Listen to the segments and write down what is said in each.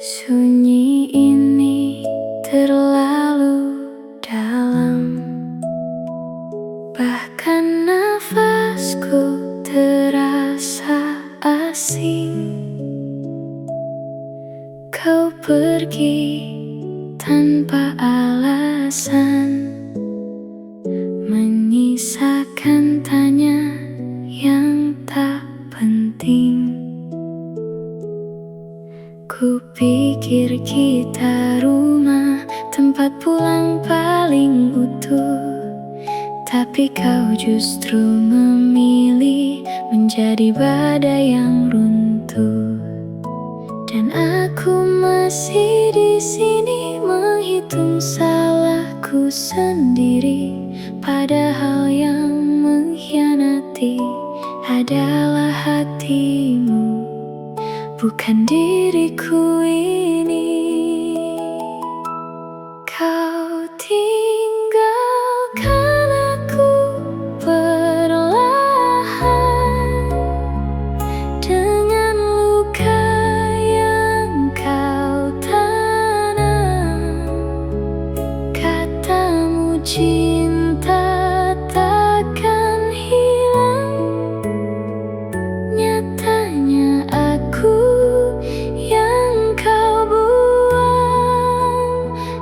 Sunyi ini terlalu dalam, bahkan nafasku terasa asing. Kau pergi tanpa alasan, menyisakan tanya yang tak penting. Ku pikir kita rumah, tempat pulang paling utuh, tapi kau justru memilih menjadi badai yang runtuh. Dan aku masih di sini menghitung salahku sendiri, padahal yang mengkhianati adalah hatimu, bukan diriku ini. Kau tinggalkan aku perlahan, dengan luka yang kau tanam. Katamu cinta takkan hilang, nyatanya aku yang kau buang.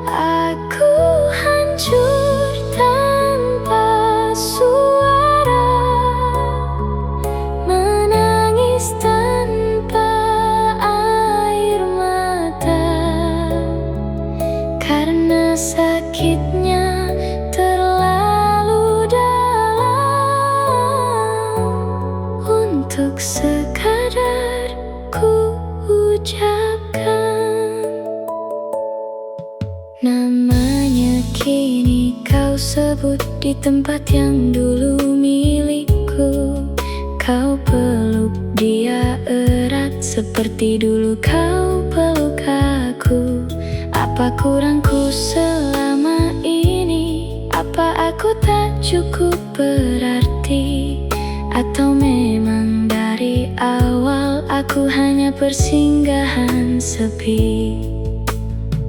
Aku hancur tanpa suara, menangis tanpa air mata, karena sakitnya terlalu dalam untuk sekadar ku ucapkan. Namanya kini kau sebut di tempat yang dulu milikku. Kau peluk dia erat seperti dulu kau peluk aku. Apa kurangku selama ini? Apa aku tak cukup berarti? Atau memang dari awal aku hanya persinggahan sepi?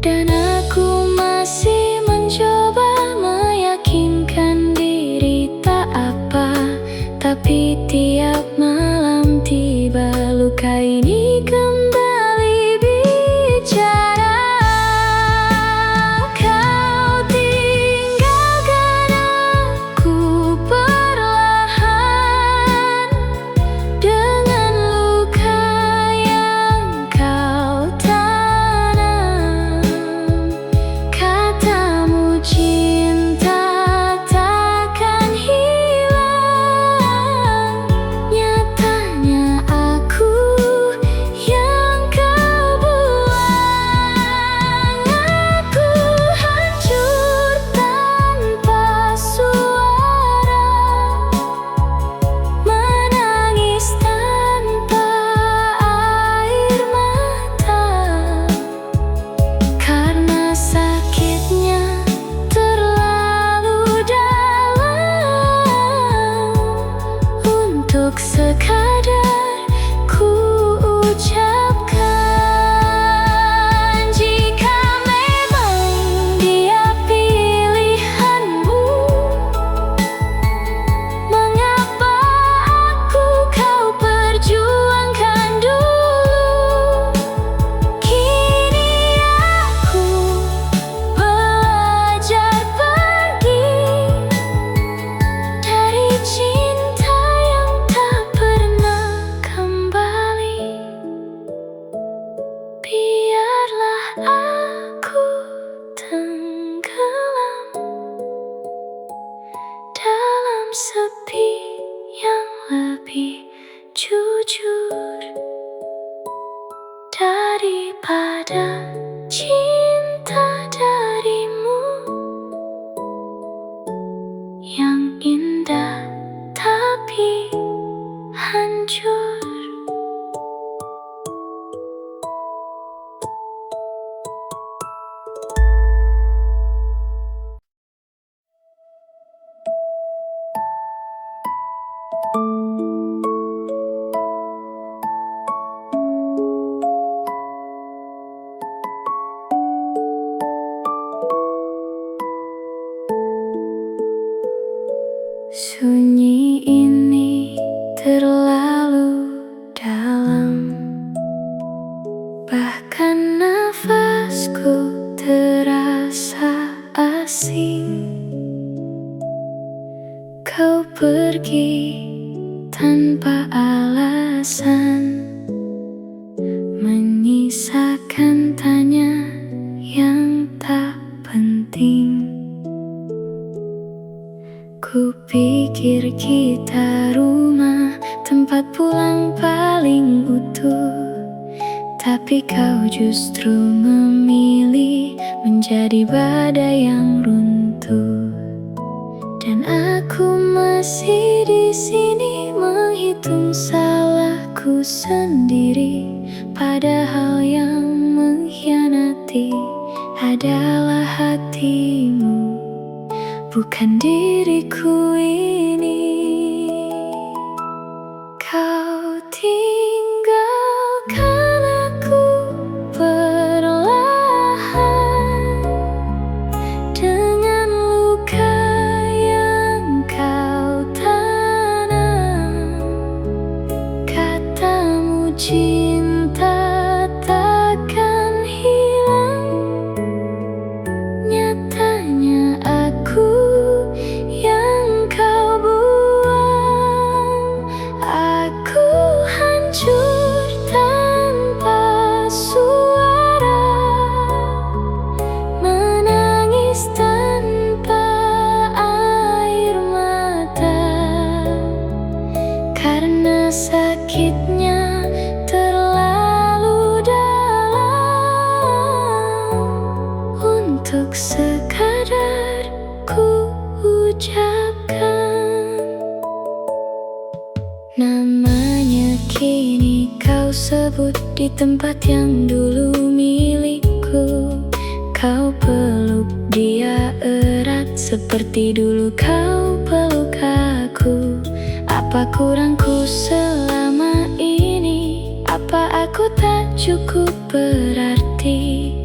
Dan aku masih mencoba meyakinkan diri tak apa, tapi tiap malam tiba luka ini kembali bicara. Kau tinggalkan aku perlahan, dengan luka yang kau tanam. Katamu cinta takkan hilang, nyatanya aku yang kau buang. Aku hancur tanpa suara, menangis tanpa air mata, karena sakitnya terlalu dalam untuk sekadar ku ucapkan. Jika memang dia pilihanmu, mengapa aku kau perjuangkan dulu? Kini aku belajar pergi dari cinta yang tak pernah kembali. Biarlah aku tenggelam dalam sepi yang lebih jujur daripada cinta darimu yang indah tapi hancur. Tapi kau justru memilih menjadi badai yang runtuh. Dan aku masih di sini menghitung salahku sendiri, padahal yang mengkhianati adalah hatimu, bukan diriku ini. Kau tinggalkan aku perlahan dengan luka yang kau tanam. Katamu cinta takkan hilang, nyatanya aku yang kau buang. Aku hancur tanpa suara, menangis tanpa air mata, karena sakitnya terlalu dalam untuk sekadar ku ucapkan. Namanya kini kau sebut di tempat yang dulu milikku. Kau peluk dia erat seperti dulu kau peluk aku. Apa kurangku selama ini? Apa aku tak cukup berarti?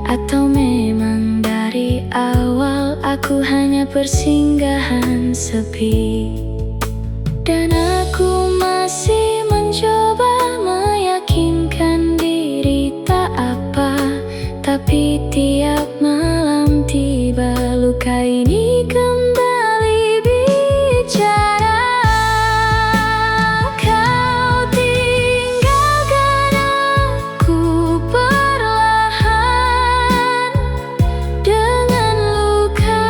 Atau memang dari awal aku hanya persinggahan sepi? Dan aku masih mencoba meyakinkan diri tak apa, tapi tiap malam tiba luka ini kembali bicara. Kau tinggalkan aku perlahan dengan luka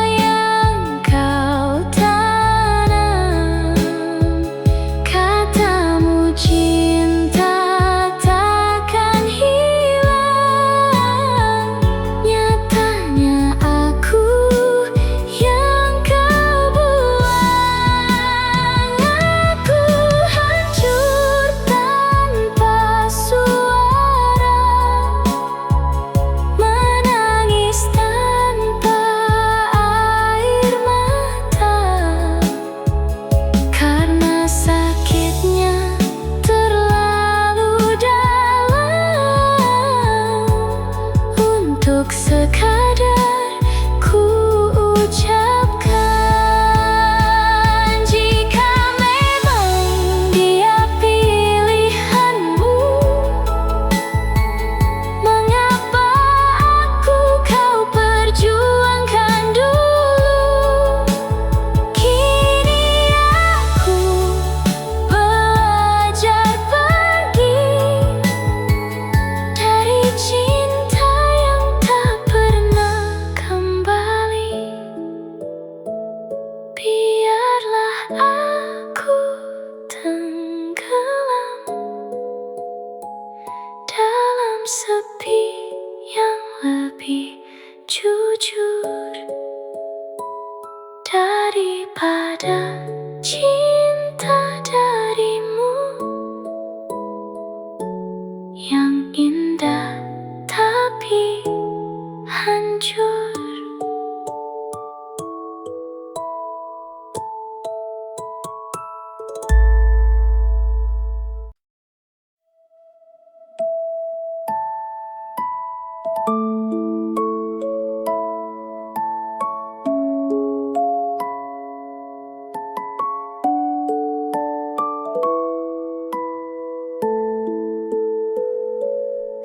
yang kau tanam. Katamu cinta takkan hilang, nyatanya aku yang kau buang. Aku hancur tanpa suara, menangis tanpa air mata, karena sakitnya terlalu dalam untuk sekadar ku ucapkan. Jika memang dia pilihanmu, mengapa kau perjuangkan dulu? Kini aku belajar pergi dari cinta yang tak pernah kembali. Biarlah aku tenggelam dalam sepi yang lebih jujur daripada cinta darimu yang indah tapi hancur.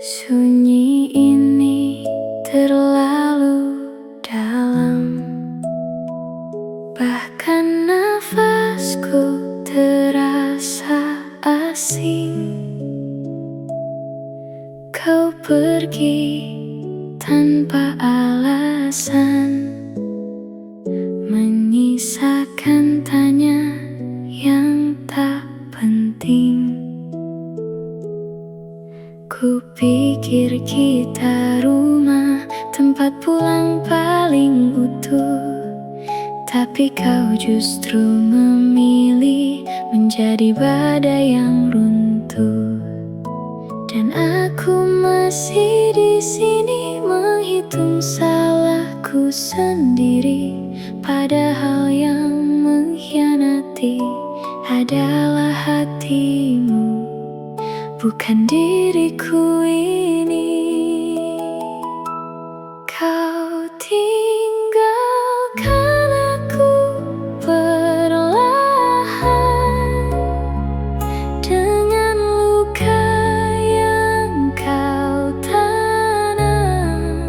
Sunyi ini terlalu dalam, bahkan nafasku terasa asing. Kau pergi tanpa alasan, menyisakan tanya yang tak penting. Ku pikir kita rumah, tempat pulang paling utuh. Tapi kau justru memilih menjadi badai yang runtuh. Dan aku masih di sini menghitung salahku sendiri. Padahal yang mengkhianati adalah hatimu, bukan diriku ini. Kau tinggalkan aku perlahan dengan luka yang kau tanam.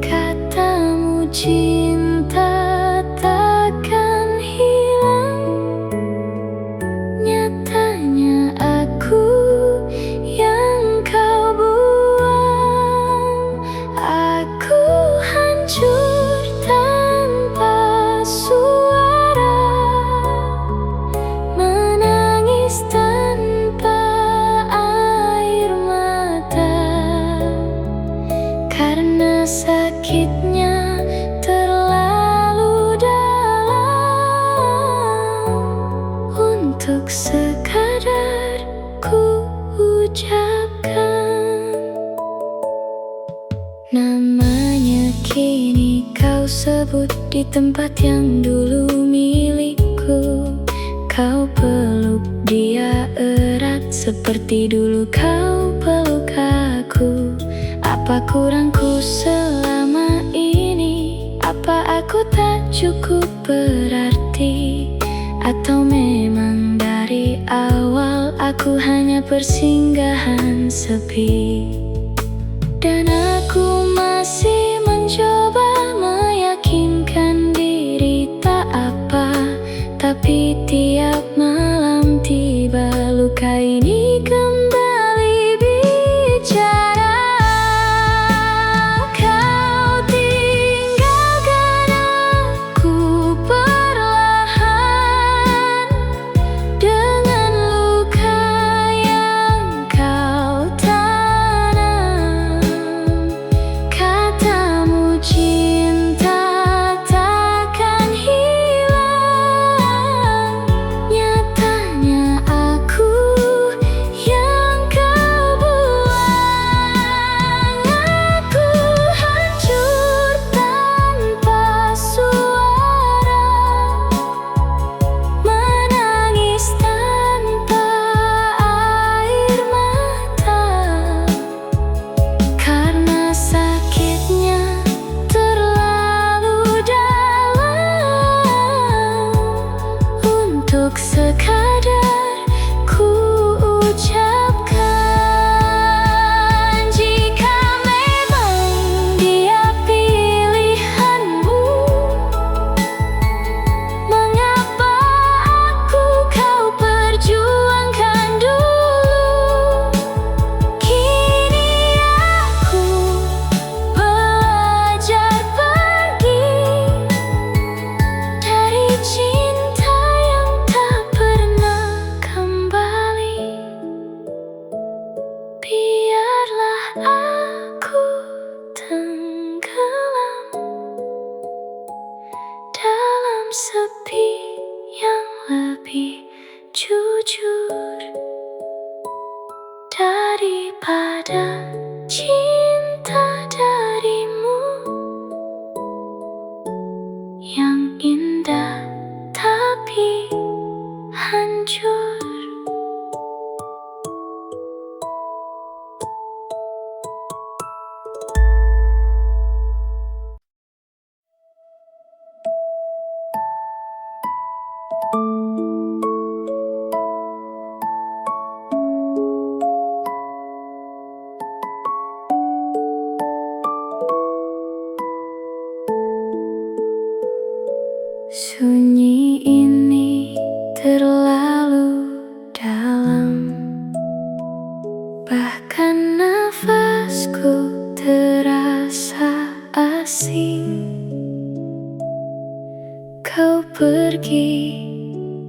Katamu cinta takkan hilang, nyatanya aku yang kau buang. Aku hancur tanpa suara, menangis tanpa air mata, karena sakitnya terlalu dalam untuk sekadar ku ucapkan. Namanya kini kau sebut di tempat yang dulu milikku. Kau peluk dia erat seperti dulu kau peluk aku. Apa kurangku selama ini? Apa aku tak cukup berarti? Atau memang dari awal aku hanya persinggahan sepi? Dan aku masih mencoba meyakinkan diri tak apa. Tapi tiap malam tiba luka ini kembali bicara. Kau tinggalkan aku perlahan dengan luka yang kau tanam. Katamu cinta takkan hilang, nyatanya aku yang kau buang. Aku hancur tanpa suara, menangis tanpa air mata, karena sakitnya terlalu dalam untuk sekadar ku ucapkan. Jika memang dia pilihanmu, mengapa aku kau perjuangkan dulu? Kini aku belajar pergi dari cinta yang tak pernah kembali. Biarlah aku tenggelam dalam sepi yang lebih jujur daripada cinta darimu yang indah tapi hancur. Sunyi ini terlalu dalam, bahkan nafasku terasa asing. Kau pergi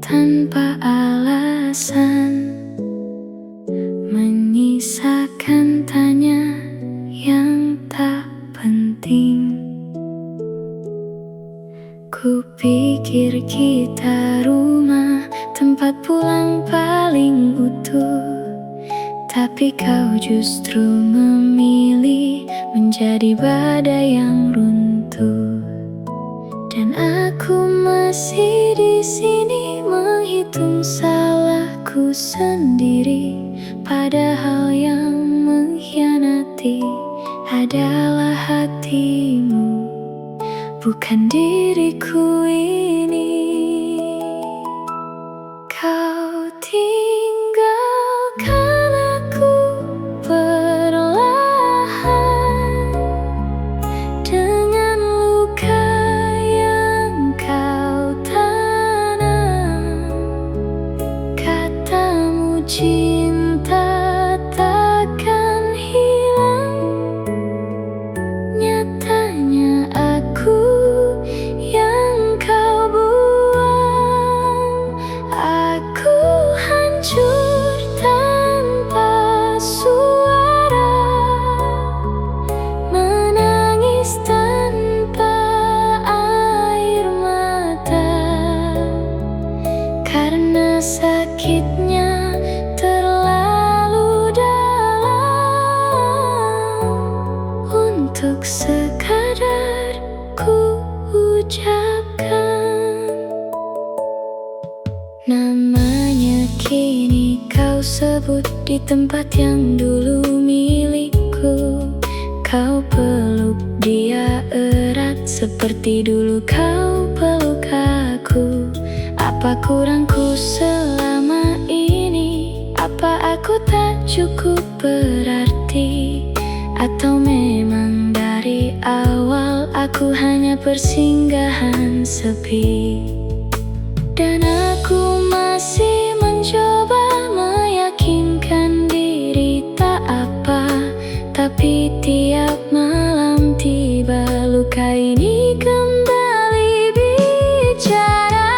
tanpa alasan, menyisihkan menyisakan tanya yang tak penting. Kupikir kita rumah, tempat pulang paling utuh, tapi kau justru memilih menjadi badai yang runtuh. Dan aku masih di sini menghitung salahku sendiri, padahal yang mengkhianati adalah hatimu, bukan diriku ini. Kau tinggalkan aku perlahan dengan luka yang kau tanam. Katamu cinta takkan hilang, nyatanya aku yang kau buang. Aku hancur tanpa suara, menangis tanpa air mata, karena sakitnya terlalu dalam untuk sekadar ku ucapkan. Namanya kini kau sebut di tempat yang dulu milikku. Kau peluk dia erat seperti dulu kau peluk aku. Apa kurangku selama ini? Apa aku tak cukup berarti? Atau memang dari awal aku hanya persinggahan sepi? Dan aku masih mencoba meyakinkan diri tak apa, tapi tiap malam tiba luka ini kembali bicara.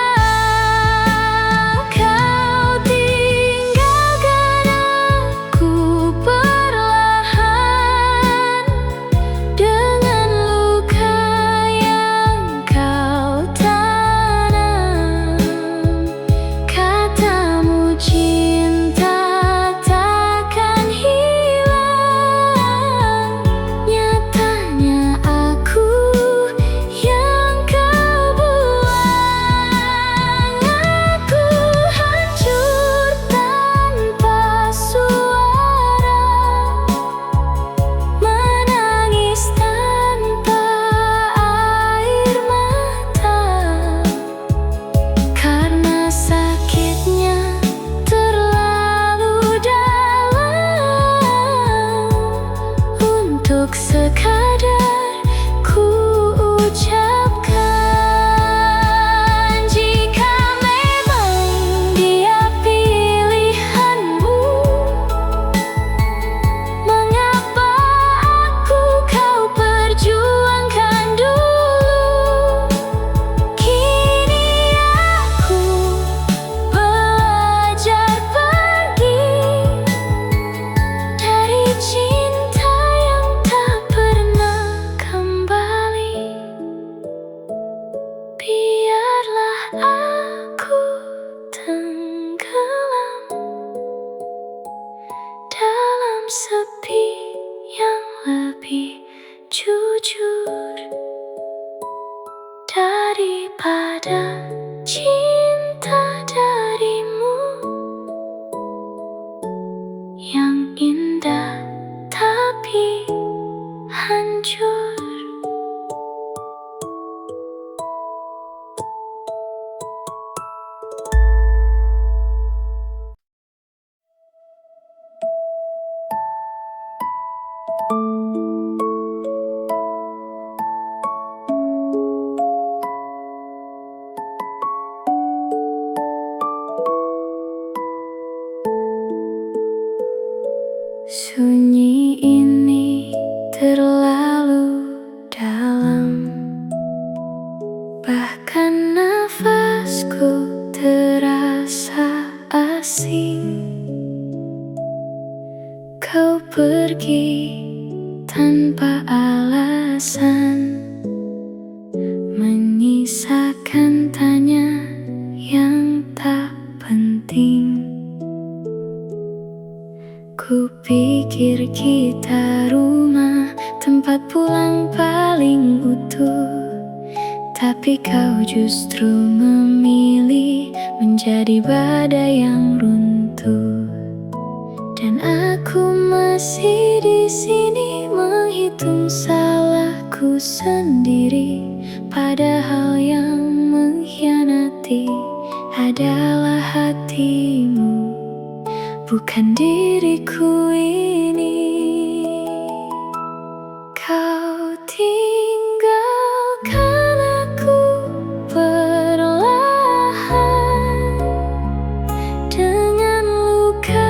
Kau tinggalkan aku perlahan dengan luka yang kau tanam. Katamu cinta takkan hilang, nyatanya aku yang kau buang. Aku hancur tanpa suara, menangis tanpa air mata, karena sakitnya terlalu dalam untuk sekadar ku ucapkan. Jika memang dia pilihanmu, mengapa aku kau perjuangkan dulu? Kini aku belajar pergi dari cinta yang tak pernah kembali. Biarlah aku tenggelam dalam sepi yang lebih jujur daripada cinta darimu yang indah tapi hancur. Sunyi ini terlalu dalam, bahkan nafasku terasa asing. kau pergi tanpa alasan, menyisakan tanya yang tak penting. Ku pikir kita rumah, tempat pulang paling utuh, tapi kau justru memilih menjadi badai yang runtuh. Dan aku masih di sini menghitung salahku sendiri, padahal yang mengkhianati adalah hatimu, bukan diriku ini. Kau tinggalkan aku perlahan dengan luka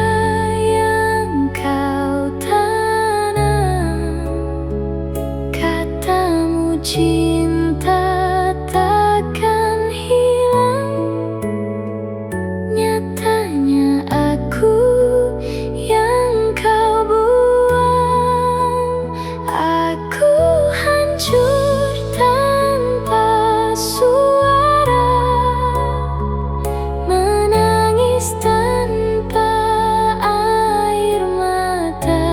yang kau tanam. Katamu cinta takkan hilang, nyatanya aku yang kau buang. Aku hancur tanpa suara, menangis tanpa air mata,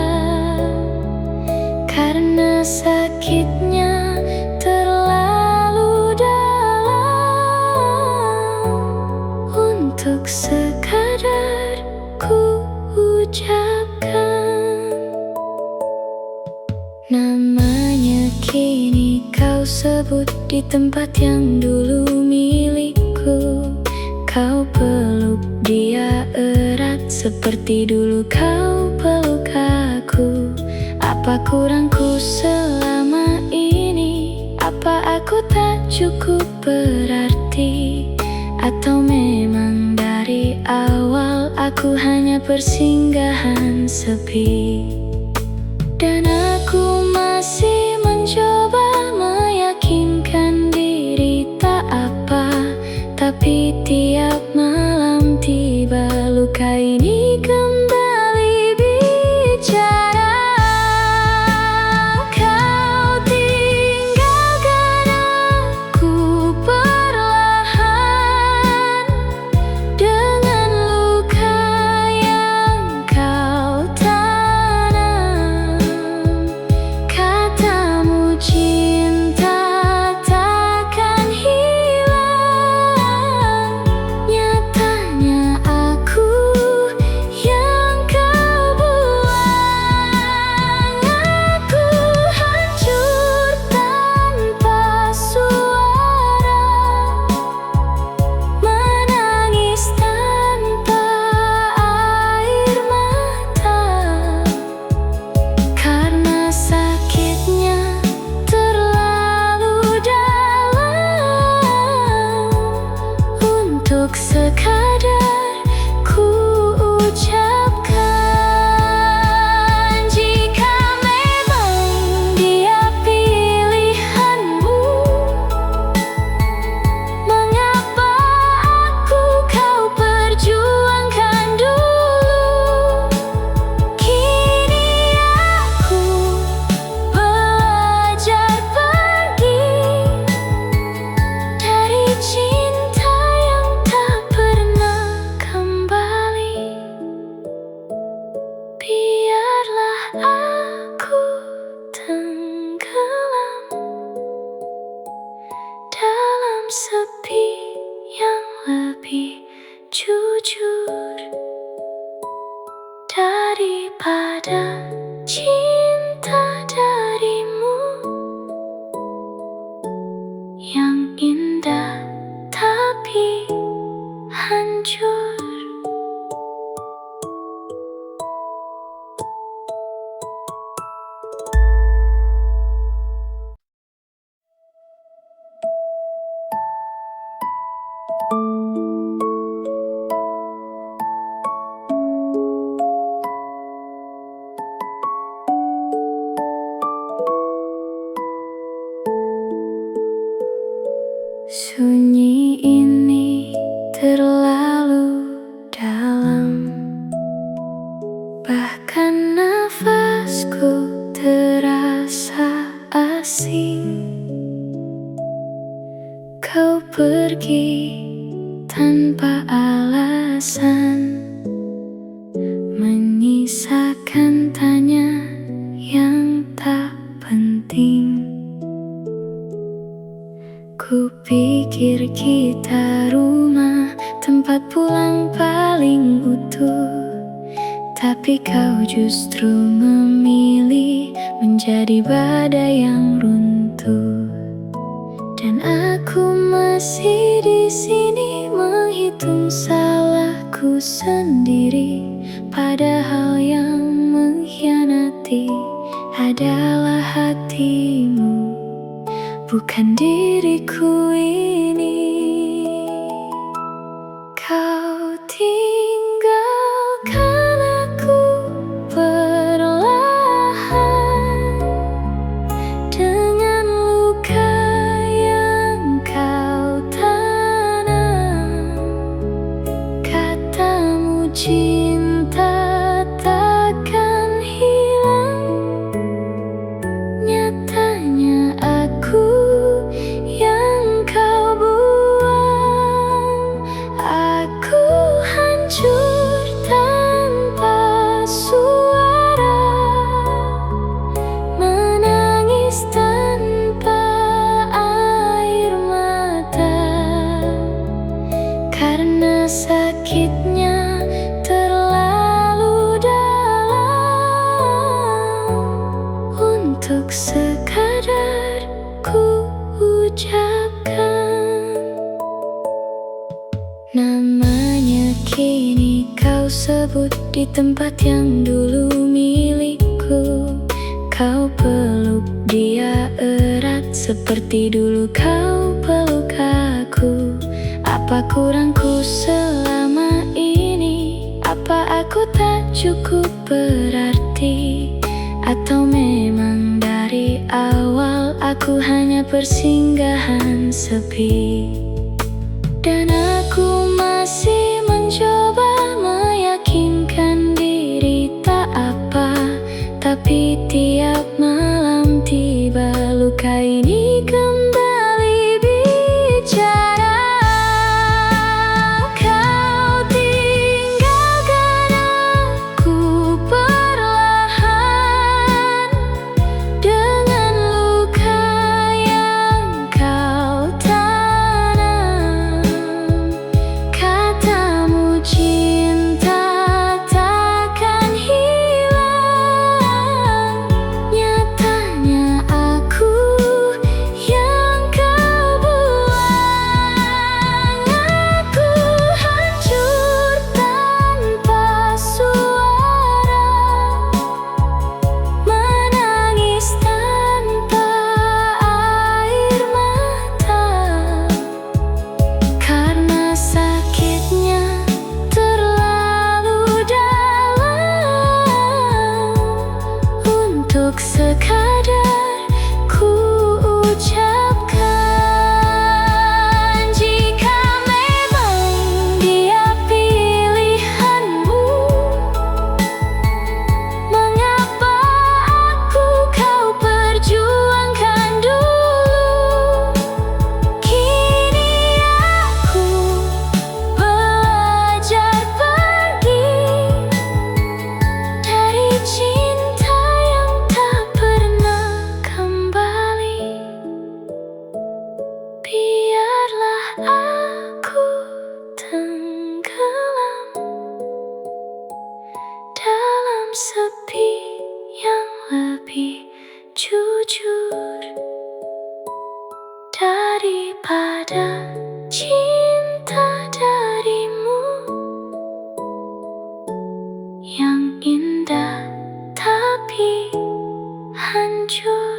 karena sakitnya terlalu dalam untuk sekadar ku ucapkan. Namanya kini kau sebut di tempat yang dulu milikku. Kau peluk dia erat seperti dulu kau peluk aku. Apa kurangku selama ini? Apa aku tak cukup berarti? Atau memang dari awal aku hanya persinggahan sepi? Dan aku masih mencoba meyakinkan diri tak apa, tapi tiap malam tiba luka ini kembali bicara. Kau tinggalkan aku perlahan dengan luka yang kau tanam. Katamu cinta takkan hilang, nyatanya aku yang kau buang. Aku hancur tanpa suara, menangis tanpa air mata, karena sakitnya terlalu dalam untuk sekadar ku ucapkan. Jika memang dia pilihanmu, mengapa aku kau perjuangkan dulu? Kini aku belajar pergi dari cinta yang tak pernah kembali. Biarlah aku tenggelam dalam sepi yang lebih jujur daripada cinta darimu yang indah tapi hancur. Nafasku terasa asing. Kau pergi tanpa alasan, menyisakan tanya yang tak penting. Kupikir kita rumah, tempat pulang paling utuh, tapi kau justru memilih menjadi badai yang runtuh. Dan aku masih di sini menghitung salahku sendiri, padahal yang mengkhianati adalah hatimu, bukan diriku ini. Kau tinggalkan aku perlahan, dengan luka yang kau tanam. Katamu cinta takkan hilang, nyatanya aku yang kau buang. Aku hancur tanpa suara, menangis tanpa air mata, karena sakitnya terlalu dalam untuk sekadar ku ucapkan. Namanya kini kau sebut di tempat yang dulu milikku. Kau peluk dia erat seperti dulu kau peluk aku. Apa kurangku selama ini? Apa aku tak cukup berarti? Atau memang dari awal aku hanya persinggahan sepi? Dan aku masih mencoba meyakinkan diri tak apa, tapi tiap malam tiba luka ini kembali bicara. Kau tinggalkan aku perlahan, dengan luka yang kau tanam. Katamu cinta takkan hilang, nyatanya aku yang kau buang. Aku hancur tanpa suara, menangis tanpa air mata, karena sakitnya terlalu dalam untuk sekadar ku ucapkan. Jika memang dia pilihanmu, mengapa kau perjuangkan dulu? Kini aku belajar pergi dari cinta yang tak pernah kembali. Biarlah aku tenggelam dalam sepi yang lebih jujur daripada cinta darimu yang indah tapi hancur.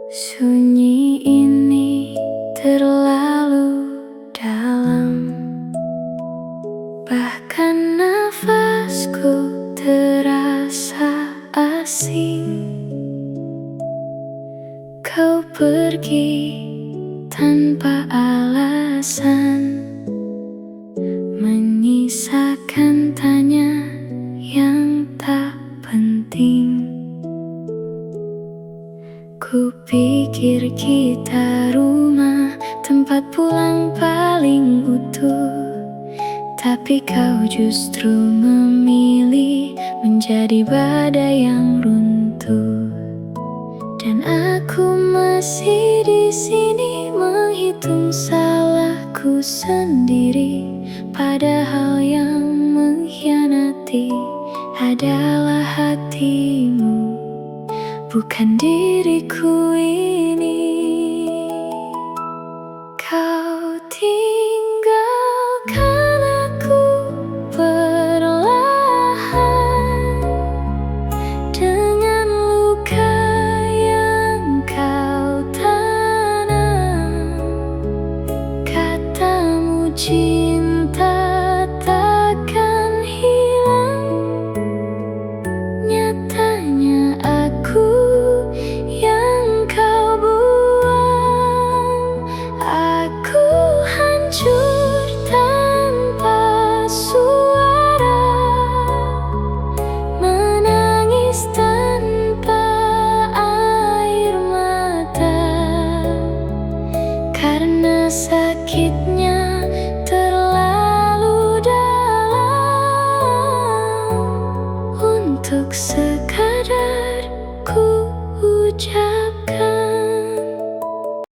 Sunyi terlalu dalam. Bahkan nafasku terasa asing. Kau pergi tanpa alasan, menyisakan tanya yang tak penting. Ku pikir kita rumah, tempat pulang paling utuh, tapi kau justru memilih menjadi badai yang runtuh. Dan aku masih di sini menghitung salahku sendiri, padahal yang mengkhianati adalah hatimu, bukan diriku ini.